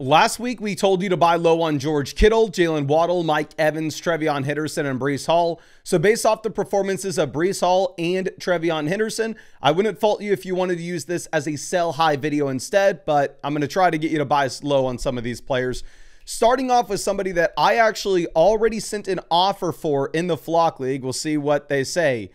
Last week, we told you to buy low on George Kittle, Jalen Waddle, Mike Evans, Trevion Henderson, and Breece Hall. So based off the performances of Breece Hall and Trevion Henderson, I wouldn't fault you if you wanted to use this as a sell high video instead, but I'm going to try to get you to buy low on some of these players. Starting off with somebody that I actually already sent an offer for in the Flock League. We'll see what they say.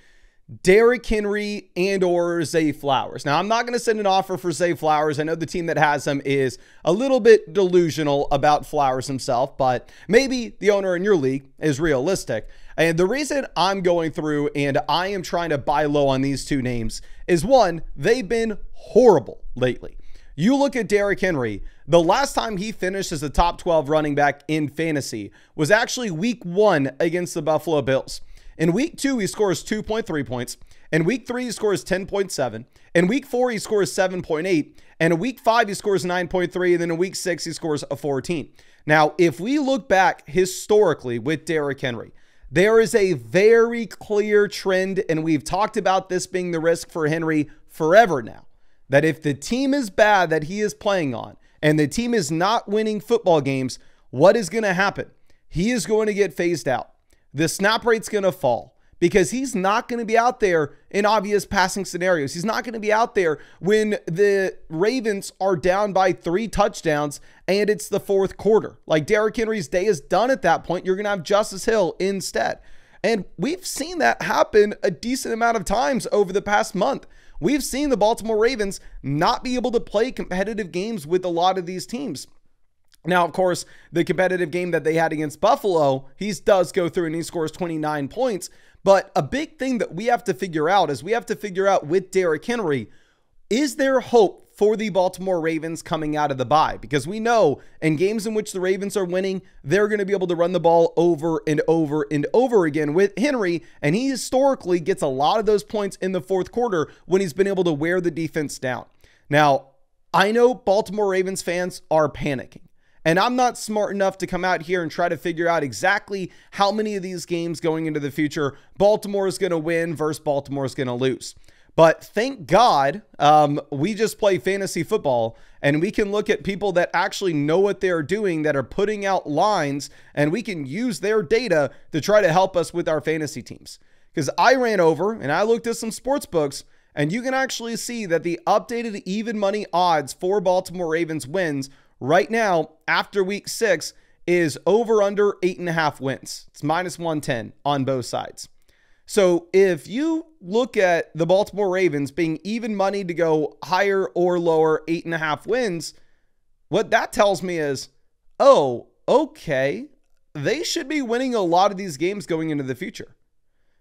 Derrick Henry and or Zay Flowers. Now, I'm not going to send an offer for Zay Flowers. I know the team that has him is a little bit delusional about Flowers himself, but maybe the owner in your league is realistic. And the reason I'm going through and I am trying to buy low on these two names is, one, they've been horrible lately. You look at Derrick Henry, the last time he finished as a top 12 running back in fantasy was actually week 1 against the Buffalo Bills. In week 2, he scores 2.3 points. In week 3, he scores 10.7. In week 4, he scores 7.8. And in week 5, he scores 9.3. And then in week 6, he scores a 14. Now, if we look back historically with Derrick Henry, there is a very clear trend, and we've talked about this being the risk for Henry forever now, that if the team is bad that he is playing on, and the team is not winning football games, what is going to happen? He is going to get phased out. The snap rate's going to fall because he's not going to be out there in obvious passing scenarios. He's not going to be out there when the Ravens are down by 3 touchdowns and it's the 4th quarter. Like, Derrick Henry's day is done at that point. You're going to have Justice Hill instead. And we've seen that happen a decent amount of times over the past month. We've seen the Baltimore Ravens not be able to play competitive games with a lot of these teams. Now, of course, the competitive game that they had against Buffalo, he does go through and he scores 29 points. But a big thing that we have to figure out is we have to figure out with Derrick Henry, is there hope for the Baltimore Ravens coming out of the bye? Because we know in games in which the Ravens are winning, they're going to be able to run the ball over and over and over again with Henry. And he historically gets a lot of those points in the 4th quarter when he's been able to wear the defense down. Now, I know Baltimore Ravens fans are panicking. And I'm not smart enough to come out here and try to figure out exactly how many of these games going into the future Baltimore is going to win versus Baltimore is going to lose. But thank God we just play fantasy football and we can look at people that actually know what they're doing, that are putting out lines, and we can use their data to try to help us with our fantasy teams. Because I ran over and I looked at some sports books, and you can actually see that the updated even money odds for Baltimore Ravens wins right now, after week 6, is over under 8.5 wins. It's -110 on both sides. So if you look at the Baltimore Ravens being even money to go higher or lower 8.5 wins, what that tells me is, oh, okay, they should be winning a lot of these games going into the future.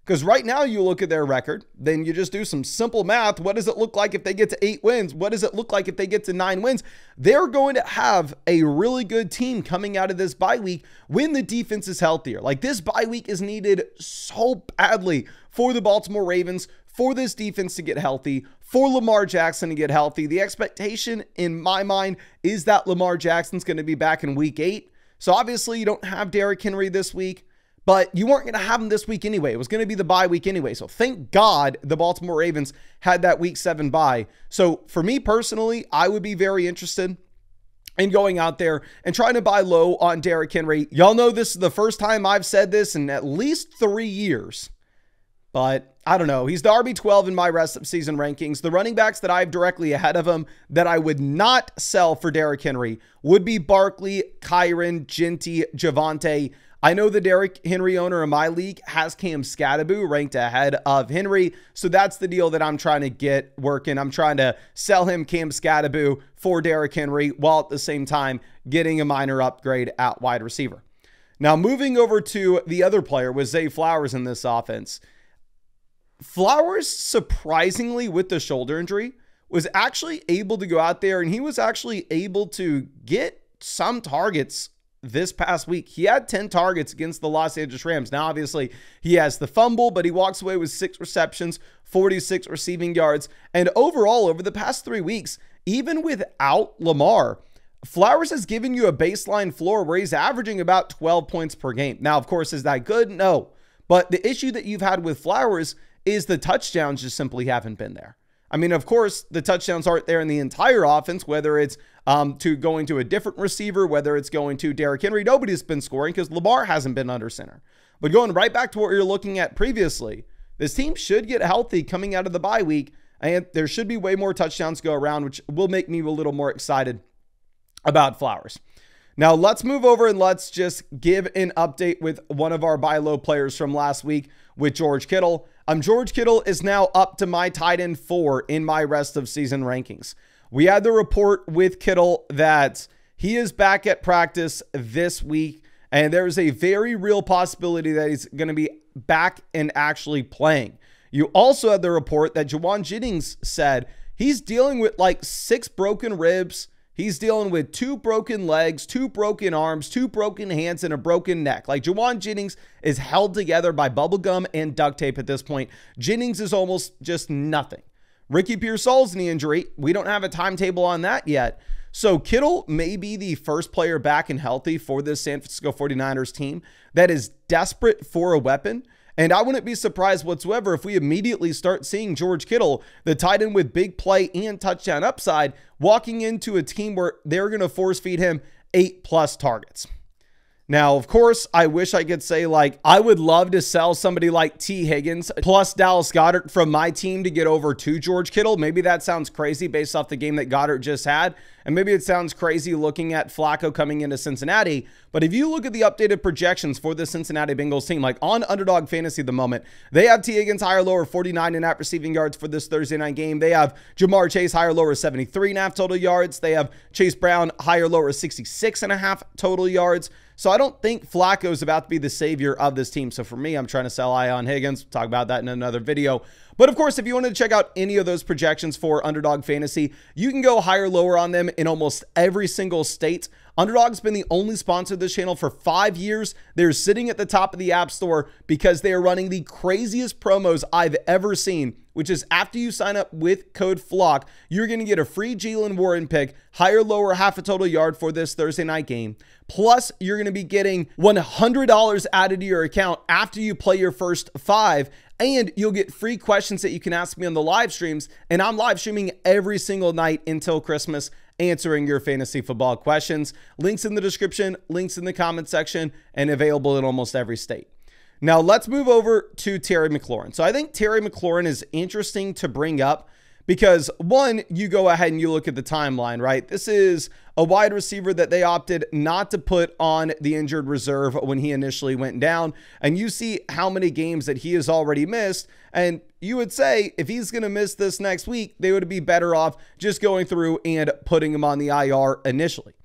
Because right now you look at their record, then you just do some simple math. What does it look like if they get to 8 wins? What does it look like if they get to 9 wins? They're going to have a really good team coming out of this bye week when the defense is healthier. Like, this bye week is needed so badly for the Baltimore Ravens, for this defense to get healthy, for Lamar Jackson to get healthy. The expectation in my mind is that Lamar Jackson's going to be back in week 8. So obviously you don't have Derrick Henry this week, but you weren't going to have him this week anyway. It was going to be the bye week anyway. So thank God the Baltimore Ravens had that week 7 bye. So for me personally, I would be very interested in going out there and trying to buy low on Derrick Henry. Y'all know this is the first time I've said this in at least 3 years. But I don't know. He's the RB12 in my rest of season rankings. The running backs that I have directly ahead of him that I would not sell for Derrick Henry would be Barkley, Kyron, Genty, Javonte. I know the Derrick Henry owner in my league has Cam Scatterbo ranked ahead of Henry. So that's the deal that I'm trying to get working. I'm trying to sell him Cam Scatterbo for Derrick Henry while at the same time getting a minor upgrade at wide receiver. Now, moving over to the other player with Zay Flowers in this offense. Flowers, surprisingly, with the shoulder injury, was actually able to go out there and he was actually able to get some targets this past week. He had 10 targets against the Los Angeles Rams. Now, obviously, he has the fumble, but he walks away with 6 receptions, 46 receiving yards. And overall, over the past 3 weeks, even without Lamar, Flowers has given you a baseline floor where he's averaging about 12 points per game. Now, of course, is that good? No. But the issue that you've had with Flowers is the touchdowns just simply haven't been there. I mean, of course, the touchdowns aren't there in the entire offense, whether it's to going to a different receiver, whether it's going to Derrick Henry. Nobody's been scoring because Lamar hasn't been under center. But going right back to what we were looking at previously, this team should get healthy coming out of the bye week, and there should be way more touchdowns go around, which will make me a little more excited about Flowers. Now, let's move over and let's just give an update with one of our buy low players from last week with George Kittle. George Kittle is now up to my tight end 4 in my rest of season rankings. We had the report with Kittle that he is back at practice this week, and there's a very real possibility that he's going to be back and actually playing. You also had the report that Juwan Jennings said he's dealing with like 6 broken ribs. He's dealing with 2 broken legs, 2 broken arms, 2 broken hands, and a broken neck. Like, Juwan Jennings is held together by bubble gum and duct tape at this point. Jennings is almost just nothing. Ricky Pearsall's knee injury, we don't have a timetable on that yet. So Kittle may be the first player back and healthy for this San Francisco 49ers team that is desperate for a weapon. And I wouldn't be surprised whatsoever if we immediately start seeing George Kittle, the tight end with big play and touchdown upside, walking into a team where they're going to force feed him 8+ targets. Now, of course, I wish I could say, like, I would love to sell somebody like T. Higgins plus Dallas Goedert from my team to get over to George Kittle. Maybe that sounds crazy based off the game that Goddard just had. And maybe it sounds crazy looking at Flacco coming into Cincinnati. But if you look at the updated projections for the Cincinnati Bengals team, like on Underdog Fantasy at the moment, they have T. Higgins higher lower 49.5 receiving yards for this Thursday night game. They have Jamar Chase higher lower 73.5 total yards. They have Chase Brown higher lower 66.5 total yards. So I don't think Flacco is about to be the savior of this team. So for me, I'm trying to sell high on Higgins. We'll talk about that in another video. But of course, if you wanted to check out any of those projections for Underdog Fantasy, you can go higher, lower on them in almost every single state. Underdog's been the only sponsor of this channel for 5 years. They're sitting at the top of the App Store because they are running the craziest promos I've ever seen, which is after you sign up with code FLOCK, you're going to get a free Jaylen Warren pick, higher, lower, half a total yard for this Thursday night game. Plus, you're going to be getting $100 added to your account after you play your first 5. And you'll get free questions that you can ask me on the live streams. And I'm live streaming every single night until Christmas, answering your fantasy football questions. Links in the description, links in the comment section, and available in almost every state. Now let's move over to Terry McLaurin. So I think Terry McLaurin is interesting to bring up because, one, you go ahead and you look at the timeline, right? This is a wide receiver that they opted not to put on the injured reserve when he initially went down. And you see how many games that he has already missed. And you would say if he's going to miss this next week, they would be better off just going through and putting him on the IR initially.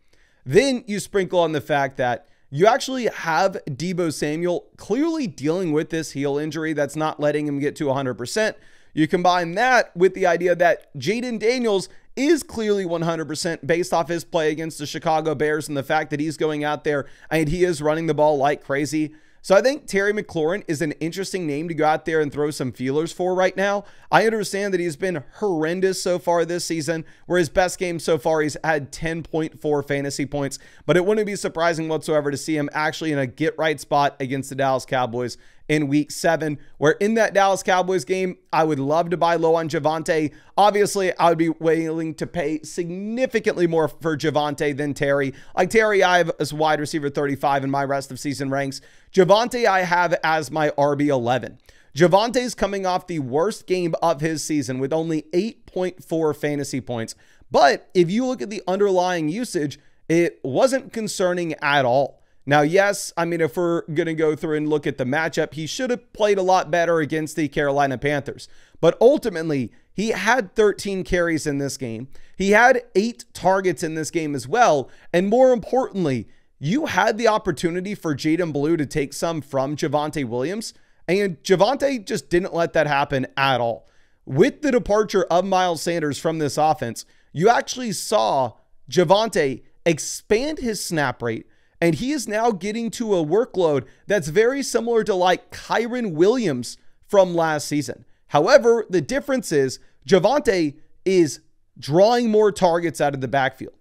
Then you sprinkle on the fact that you actually have Deebo Samuel clearly dealing with this heel injury that's not letting him get to 100%. You combine that with the idea that Jaden Daniels is clearly 100% based off his play against the Chicago Bears and the fact that he's going out there and he is running the ball like crazy. So I think Terry McLaurin is an interesting name to go out there and throw some feelers for right now. I understand that he's been horrendous so far this season, where his best game so far, he's had 10.4 fantasy points, but it wouldn't be surprising whatsoever to see him actually in a get-right spot against the Dallas Cowboys in week 7, where in that Dallas Cowboys game, I would love to buy low on Javonte. Obviously, I would be willing to pay significantly more for Javonte than Terry. Like Terry, I have as wide receiver 35 in my rest of season ranks. Javonte, I have as my RB11. Javonte's coming off the worst game of his season with only 8.4 fantasy points. But if you look at the underlying usage, it wasn't concerning at all. Now, yes, I mean, if we're going to go through and look at the matchup, he should have played a lot better against the Carolina Panthers. But ultimately, he had 13 carries in this game. He had 8 targets in this game as well. And more importantly, you had the opportunity for Jaden Blue to take some from Javonte Williams. And Javonte just didn't let that happen at all. With the departure of Miles Sanders from this offense, you actually saw Javonte expand his snap rate. And he is now getting to a workload that's very similar to like Kyren Williams from last season. However, the difference is Javonte is drawing more targets out of the backfield.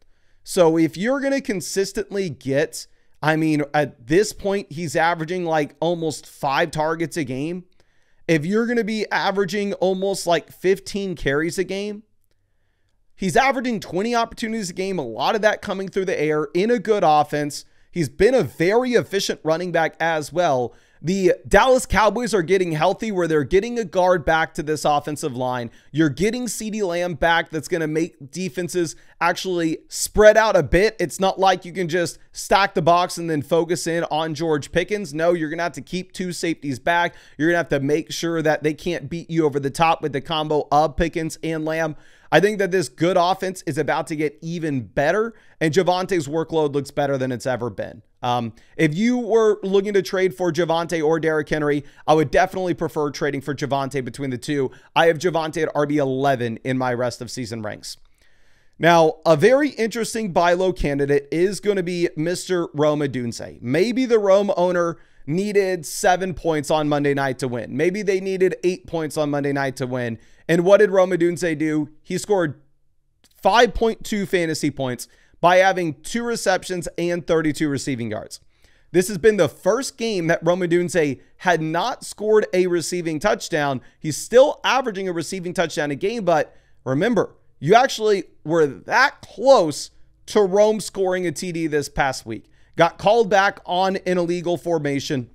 So if you're going to consistently get, I mean, at this point, he's averaging like almost 5 targets a game. if you're going to be averaging almost like 15 carries a game, he's averaging 20 opportunities a game, a lot of that coming through the air in a good offense. He's been a very efficient running back as well. The Dallas Cowboys are getting healthy where they're getting a guard back to this offensive line. You're getting CeeDee Lamb back that's going to make defenses actually spread out a bit. It's not like you can just stack the box and then focus in on George Pickens. No, you're going to have to keep two safeties back. You're going to have to make sure that they can't beat you over the top with the combo of Pickens and Lamb. I think that this good offense is about to get even better, and Javante's workload looks better than it's ever been. If you were looking to trade for Javonte or Derrick Henry, I would definitely prefer trading for Javonte between the two. I have Javonte at RB11 in my rest of season ranks. Now, a very interesting buy low candidate is going to be Mr. Rome Odunze. Maybe the Rome owner needed 7 points on Monday night to win. Maybe they needed 8 points on Monday night to win. And what did Rome Odunze do? He scored 5.2 fantasy points by having 2 receptions and 32 receiving yards. This has been the first game that Rome Odunze had not scored a receiving touchdown. He's still averaging a receiving touchdown a game, but remember, you actually were that close to Rome scoring a TD this past week. Got called back on an illegal formation.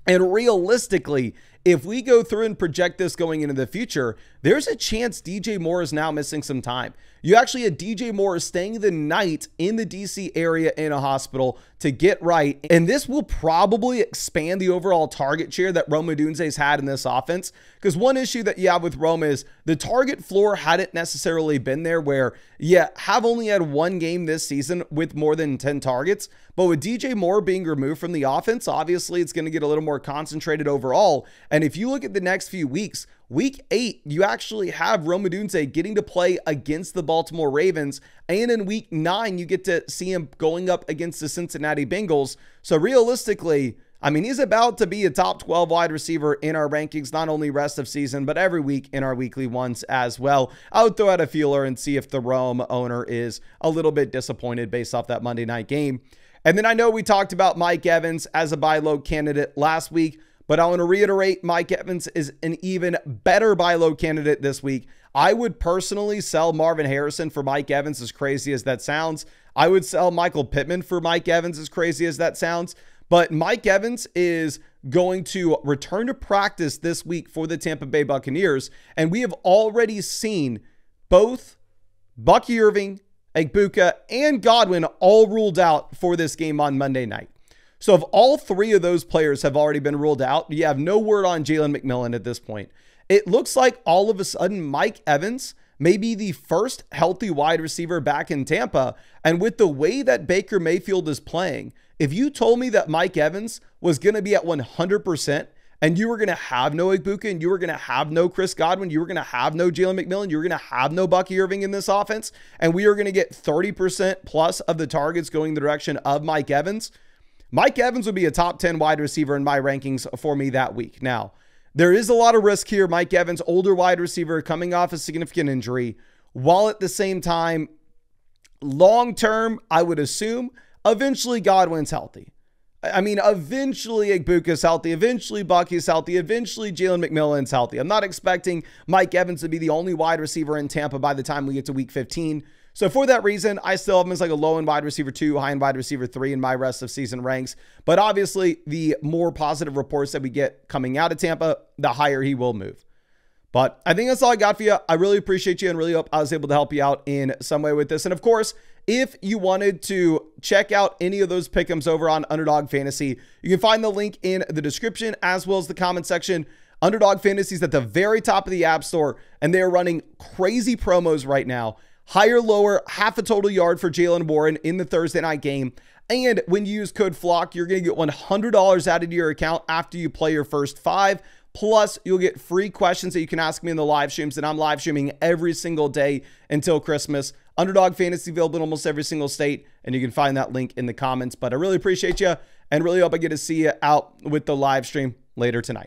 And realistically, if we go through and project this going into the future, there's a chance DJ Moore is now missing some time. You actually had DJ Moore staying the night in the DC area in a hospital to get right. And this will probably expand the overall target share that Rome Odunze's had in this offense. Because one issue that you have with Rome is the target floor hadn't necessarily been there, where you have only had one game this season with more than 10 targets. But with DJ Moore being removed from the offense, obviously it's going to get a little more concentrated overall. And if you look at the next few weeks, Week 8, you actually have Rome Odunze getting to play against the Baltimore Ravens. And in Week 9, you get to see him going up against the Cincinnati Bengals. So realistically, I mean, he's about to be a top 12 wide receiver in our rankings, not only rest of season, but every week in our weekly ones as well. I would throw out a feeler and see if the Rome owner is a little bit disappointed based off that Monday night game. And then I know we talked about Mike Evans as a buy low candidate last week, but I want to reiterate, Mike Evans is an even better buy low candidate this week. I would personally sell Marvin Harrison for Mike Evans, as crazy as that sounds. I would sell Michael Pittman for Mike Evans, as crazy as that sounds. But Mike Evans is going to return to practice this week for the Tampa Bay Buccaneers. And we have already seen both Bucky Irving, Egbuka, and Godwin all ruled out for this game on Monday night. So if all 3 of those players have already been ruled out, you have no word on Jalen McMillan at this point. It looks like all of a sudden Mike Evans may be the first healthy wide receiver back in Tampa. And with the way that Baker Mayfield is playing, if you told me that Mike Evans was going to be at 100% and you were going to have no Egbuka and you were going to have no Chris Godwin, you were going to have no Jalen McMillan, you were going to have no Bucky Irving in this offense, and we are going to get 30% plus of the targets going the direction of Mike Evans, Mike Evans would be a top 10 wide receiver in my rankings for me that week. Now, there is a lot of risk here. Mike Evans, older wide receiver, coming off a significant injury, while at the same time, long term, I would assume eventually Godwin's healthy. I mean, eventually Egbuka's healthy. Eventually Bucky's healthy. Eventually Jalen McMillan's healthy. I'm not expecting Mike Evans to be the only wide receiver in Tampa by the time we get to week 15. So for that reason, I still have him as like a low end wide receiver 2, high end wide receiver 3 in my rest of season ranks. But obviously, the more positive reports that we get coming out of Tampa, the higher he will move. But I think that's all I got for you. I really appreciate you and really hope I was able to help you out in some way with this. And of course, if you wanted to check out any of those pick'ems over on Underdog Fantasy, you can find the link in the description as well as the comment section. Underdog Fantasy is at the very top of the App Store, and they are running crazy promos right now. Higher, lower, half a total yard for Jaylen Warren in the Thursday night game. And when you use code FLOCK, you're going to get $100 added to your account after you play your first 5. Plus, you'll get free questions that you can ask me in the live streams, and I'm live streaming every single day until Christmas. Underdog Fantasy available in almost every single state, and you can find that link in the comments. But I really appreciate you, and really hope I get to see you out with the live stream later tonight.